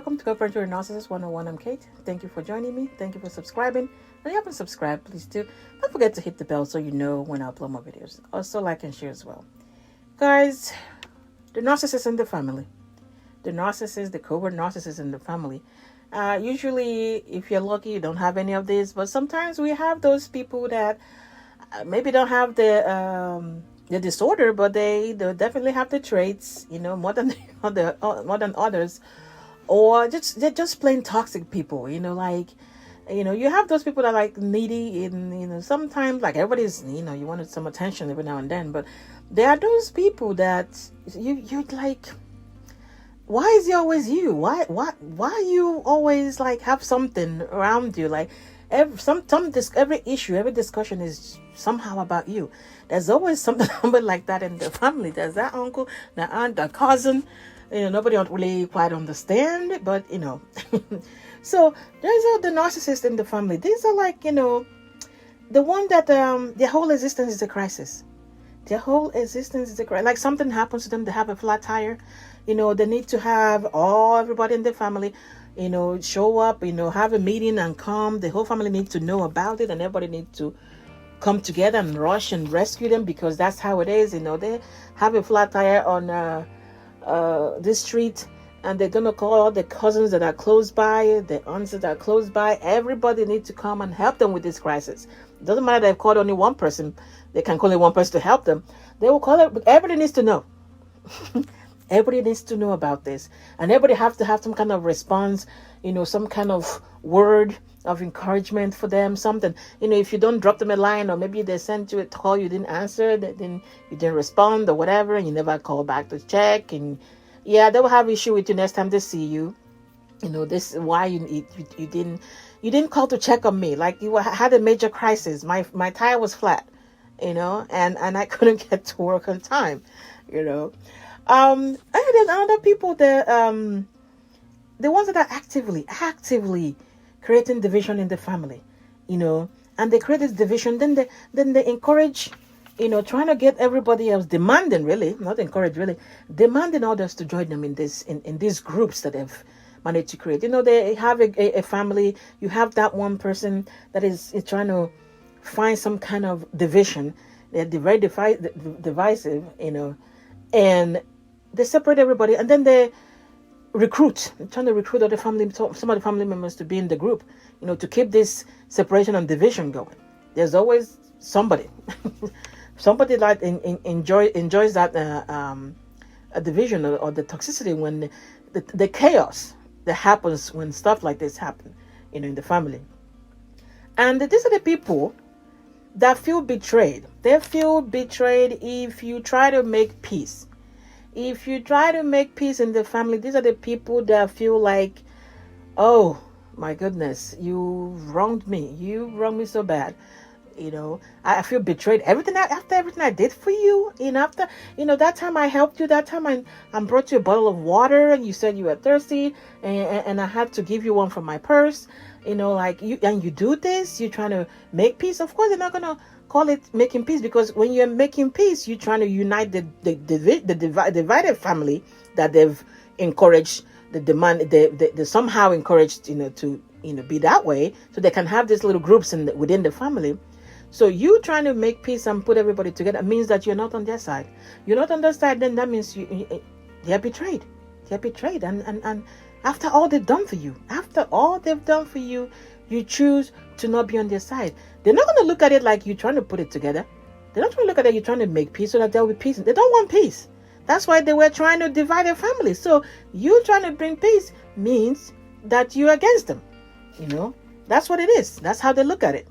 welcome to Girlfriend to Narcissist 101. I'm Kate. Thank you for joining me. Thank you for subscribing. If you haven't subscribed, please do. Don't forget to hit the bell so you know when I upload more videos. Also, like and share as well. Guys, the narcissist in the family. The narcissist, the covert narcissist in the family. Usually, if you're lucky, you don't have any of this. But sometimes we have those people that maybe don't have the disorder, but they definitely have the traits, more than more than others, or they're just plain toxic people, you have those people that are like needy, and sometimes like everybody's, you wanted some attention every now and then, but there are those people that you're like, why is it always you? Why you always like have something around you? Like every issue, every discussion is somehow about you. There's always something like that in the family. There's that uncle, that aunt, that cousin. Nobody don't really quite understand, but So there's the narcissist in the family. These are like, the one that their whole existence is a crisis. Their whole existence is a crisis. Like something happens to them, they have a flat tire. They need to have everybody in the family, show up, have a meeting and come. The whole family needs to know about it, and everybody needs to come together and rush and rescue them, because that's how it is. They have a flat tire on this street, and they're gonna call all the cousins that are close by, the aunts that are close by. Everybody needs to come and help them with this crisis. It doesn't matter they've called only one person. They can call only one person to help them. They will call it. Everybody needs to know. Everybody needs to know about this, and everybody has to have some kind of response, some kind of word of encouragement for them, something. If you don't drop them a line, or maybe they sent you a call, you didn't answer, you didn't respond or whatever, and you never call back to check, and they will have issue with you next time they see you. This is why you didn't call to check on me. Like you had a major crisis. My tire was flat, and I couldn't get to work on time, and there's other people that the ones that are actively creating division in the family, and they create this division, then they encourage, trying to get everybody else, demanding, really not encourage, really demanding others to join them in these groups that they've managed to create. They have a family. You have that one person that is trying to find some kind of division. They're very divisive, and they separate everybody, and then they trying to recruit other some of the family members to be in the group, to keep this separation and division going. There's always somebody that enjoys that a division or the toxicity, when the chaos that happens when stuff like this happen, in the family. And these are the people that feel betrayed. They feel betrayed if you try to make peace. If you try to make peace in the family, these are the people that feel like, oh my goodness, you wronged me. You wronged me so bad. I feel betrayed. After everything I did for you, after, that time I helped you, that time I brought you a bottle of water, and you said you were thirsty, and I had to give you one from my purse, like you do this, you're trying to make peace. Of course, they're not going to call it making peace, because when you're making peace, you're trying to unite the divided family that they've encouraged, they somehow encouraged, to be that way, so they can have these little groups within the family. So you trying to make peace and put everybody together means that you're not on their side. You're not on their side, then that means they're betrayed. They're betrayed, and after all they've done for you, you choose to not be on their side. They're not going to look at it like you're trying to put it together. They're not going to look at it, you're trying to make peace so that there'll be peace. They don't want peace. That's why they were trying to divide their family. So you trying to bring peace means that you're against them. That's what it is. That's how they look at it.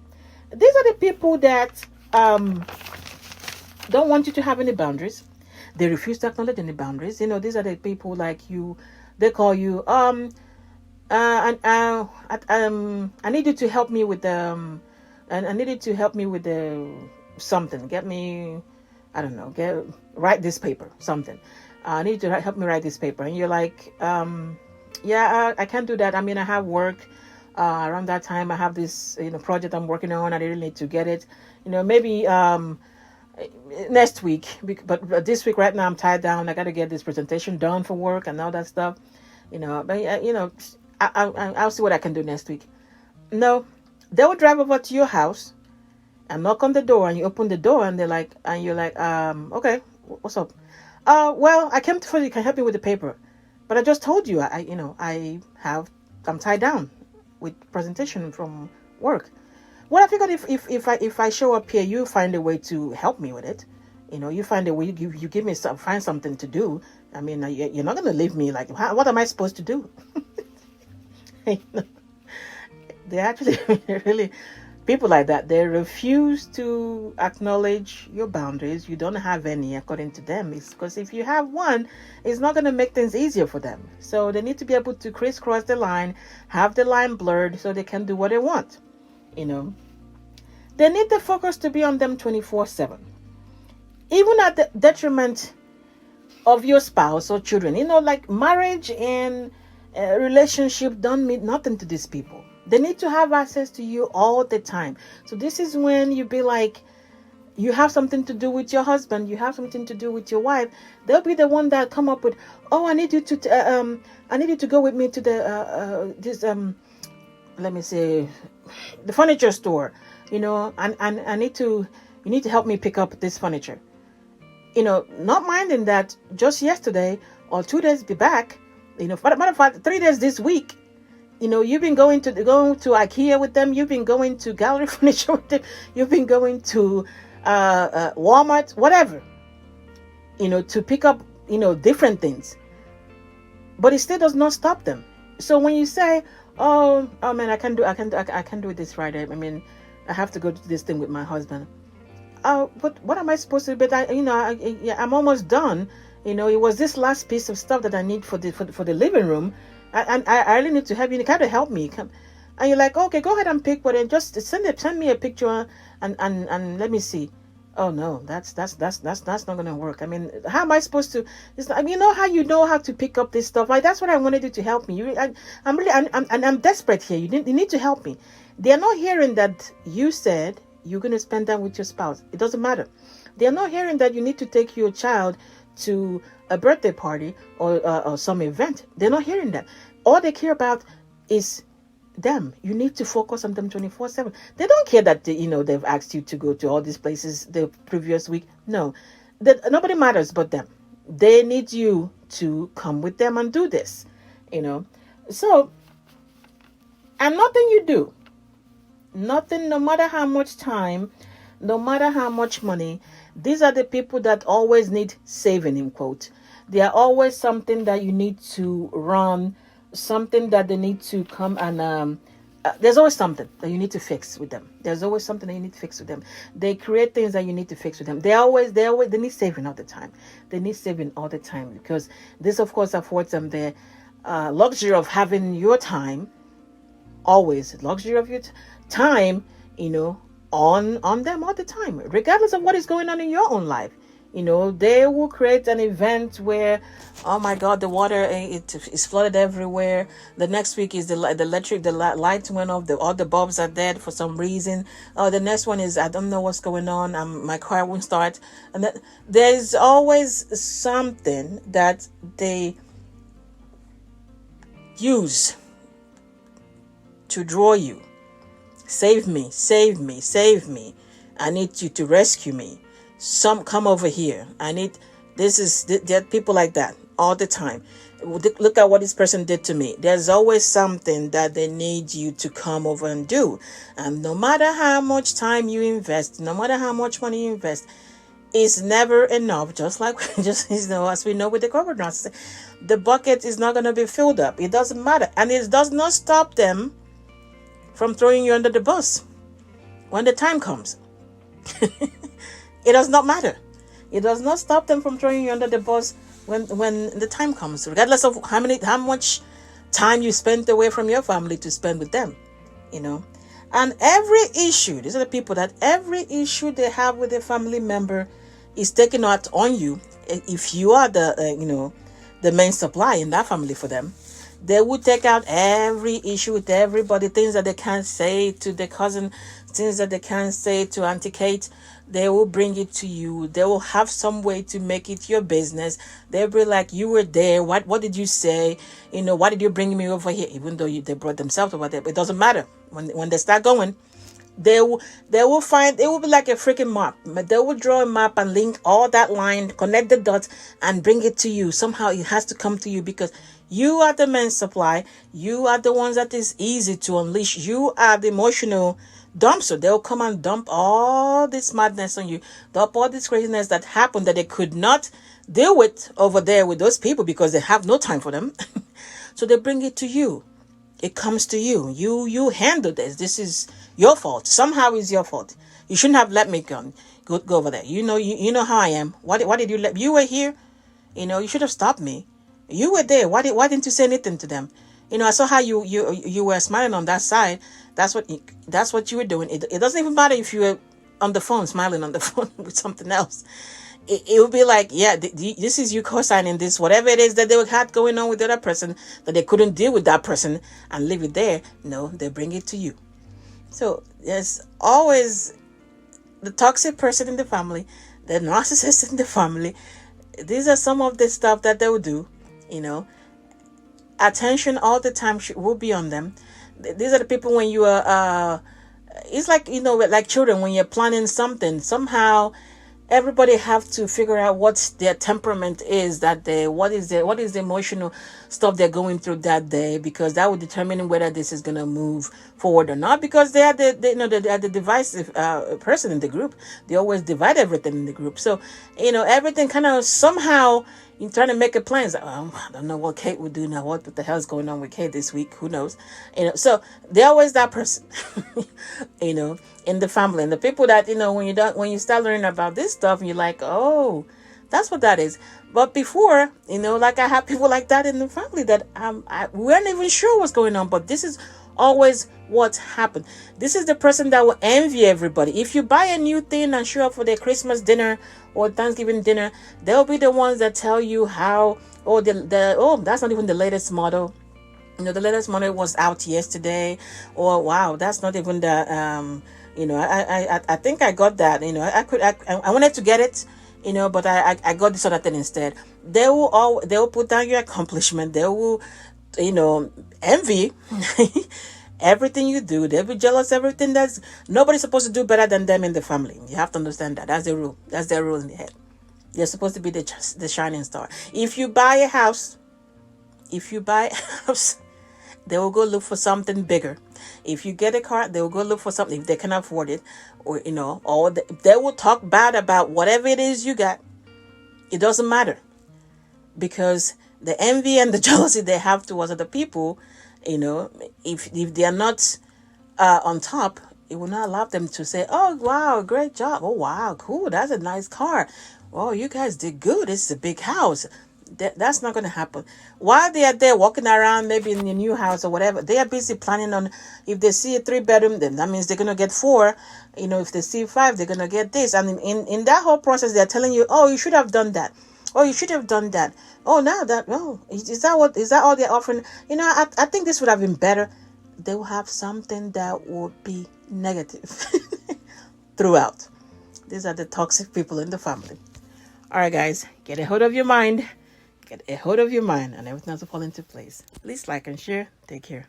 These are the people that don't want you to have any boundaries. They refuse to acknowledge any boundaries. These are the people like you. They call you I need you to help me with I needed to help me with something. Get me, I don't know, write this paper, something. I need you to help me write this paper. And you're like, I can't do that. I mean, I have work. Around that time, I have this, project I'm working on. I really need to get it. Maybe next week. But this week, right now, I'm tied down. I got to get this presentation done for work and all that stuff. But I'll see what I can do next week. No, they will drive over to your house and knock on the door, and you open the door, and you're like, okay, what's up? Well, I came to you can help me with the paper, but I just told you, I'm tied down with presentation from work. Well, I figured if I show up here, you find a way to help me with it. You find a way. You give me find something to do. I mean, you're not gonna leave me like, what am I supposed to do? They actually really people like that. They refuse to acknowledge your boundaries. You don't have any, according to them. It's because if you have one, it's not going to make things easier for them. So they need to be able to crisscross the line, have the line blurred so they can do what they want. They need the focus to be on them 24/7, even at the detriment of your spouse or children. Like marriage and relationship don't mean nothing to these people. They need to have access to you all the time. So this is when you be like, you have something to do with your husband, you have something to do with your wife. They'll be the one that come up with, oh, I need you to go with me to the let me say, the furniture store. And you need to help me pick up this furniture. Not minding that just yesterday or 2 days back, matter of fact, 3 days this week, you've been going to IKEA with them. You've been going to Gallery Furniture with them. You've been going to Walmart, whatever, to pick up, different things. But it still does not stop them. So when you say, oh man, I can do this Friday. I mean, I have to go to this thing with my husband. But what am I supposed to do? But I'm almost done. It was this last piece of stuff that I need for the living room. I really need to have you kind of help me. And you're like, okay, go ahead and pick, but then just send me a picture and let me see. Oh no, that's not gonna work. I mean, how am I supposed to? How you know how to pick up this stuff? Like, that's what I wanted you to help me. I'm desperate here. You need to help me. They are not hearing that you said you're gonna spend time with your spouse. It doesn't matter. They are not hearing that you need to take your child to a birthday party or some event. They're not hearing that. All they care about is them. You need to focus on them 24/7. They don't care that they've asked you to go to all these places the previous week. No, nobody matters but them. They need you to come with them and do this. So, and nothing you do, nothing, no matter how much time, no matter how much money. These are the people that always need saving, in quote. They are always something that you need to run, something that they need to come and there's always something that you need to fix with them. There's always something that you need to fix with them. They create things that you need to fix with them. They need saving all the time. They need saving all the time because this, of course, affords them the luxury of having your time, always luxury of your time, on them all the time, regardless of what is going on in your own life. They will create an event where, oh my God, the water is flooded everywhere. The next week is the lights went off, all the bulbs are dead for some reason. The next one is, I don't know what's going on. My car won't start. And there's always something that they use to draw you. Save me, save me, save me. I need you to rescue me. Come over here. There are people like that all the time. Look at what this person did to me. There's always something that they need you to come over and do. And no matter how much time you invest, no matter how much money you invest, it's never enough. Just as we know with the covered nuts, the bucket is not going to be filled up. It doesn't matter. And it does not stop them from throwing you under the bus when the time comes. It does not matter. It does not stop them from throwing you under the bus when the time comes, regardless of how much time you spent away from your family to spend with them. And every issue, these are the people that every issue they have with a family member is taken out on you. If you are the main supply in that family for them, They will take out every issue with everybody, things that they can't say to their cousin, things that they can't say to Auntie Kate. They will bring it to you. They will have some way to make it your business. They'll be like, you were there. What did you say? Why did you bring me over here? Even though they brought themselves over there, but it doesn't matter. When they start going, they will find, it will be like a freaking map. They will draw a map and link all that line, connect the dots, and bring it to you. Somehow it has to come to you because you are the main supply. You are the ones that is easy to unleash. You are the emotional dumpster. They'll come and dump all this madness on you, dump all this craziness that happened that they could not deal with over there with those people because they have no time for them. So they bring it to you. It comes to you. You handle this. This is your fault. Somehow it's your fault. You shouldn't have let me go over there. You know how I am. Why did you let? You were here. You should have stopped me. You were there. Why didn't you say anything to them? I saw how you were smiling on that side. That's what you were doing. It doesn't even matter if you were on the phone, smiling on the phone with something else. It would be like, yeah, this is you co-signing this, whatever it is that they had going on with the other person, that they couldn't deal with that person and leave it there. No, they bring it to you. So there's always the toxic person in the family, the narcissist in the family. These are some of the stuff that they will do. Attention all the time will be on them. These are the people when you are, it's like, like children, when you're planning something, somehow everybody have to figure out what their temperament is that day. What is the emotional stuff they're going through that day, because that will determine whether this is going to move forward or not, because they are the divisive person in the group. They always divide everything in the group. So, everything kind of somehow you're trying to make a plan. Like, I don't know what Kate would do now. What the hell is going on with Kate this week? Who knows? So they're always that person, in the family. And the people that, when you start learning about this stuff, you're like, oh, that's what that is. But before, like I have people like that in the family that we weren't even sure what's going on. But this is always what happened. This is the person that will envy everybody. If you buy a new thing and show up for their Christmas dinner or Thanksgiving dinner, they'll be the ones that tell you how, that's not even the latest model. The latest model was out yesterday, or wow, that's not even the I think I got that. I wanted to get it, but I got this other thing instead. They will put down your accomplishment. They will, envy everything you do. They'll be jealous. Everything nobody's supposed to do better than them in the family. You have to understand that. That's the rule. That's their rule in the head. They're supposed to be the shining star. If you buy a house, they will go look for something bigger. If you get a car, they will go look for something if they can afford it, or they will talk bad about whatever it is you got. It doesn't matter, because the envy and the jealousy they have towards other people, if they are not on top, it will not allow them to say, oh wow, great job, oh wow, cool, that's a nice car, oh you guys did good, it's a big house. That's not going to happen. While they are there walking around, maybe in a new house or whatever, they are busy planning on, if they see a 3-bedroom, then that means they're going to get 4. If they see 5, they're going to get this. And in that whole process, they're telling you, oh, you should have done that. Oh, you should have done that. Oh, now that, oh, is that all they're offering? I think this would have been better. They will have something that would be negative throughout. These are the toxic people in the family. All right, guys, get a hold of your mind. Get a hold of your mind, and everything else will fall into place. Please like and share. Take care.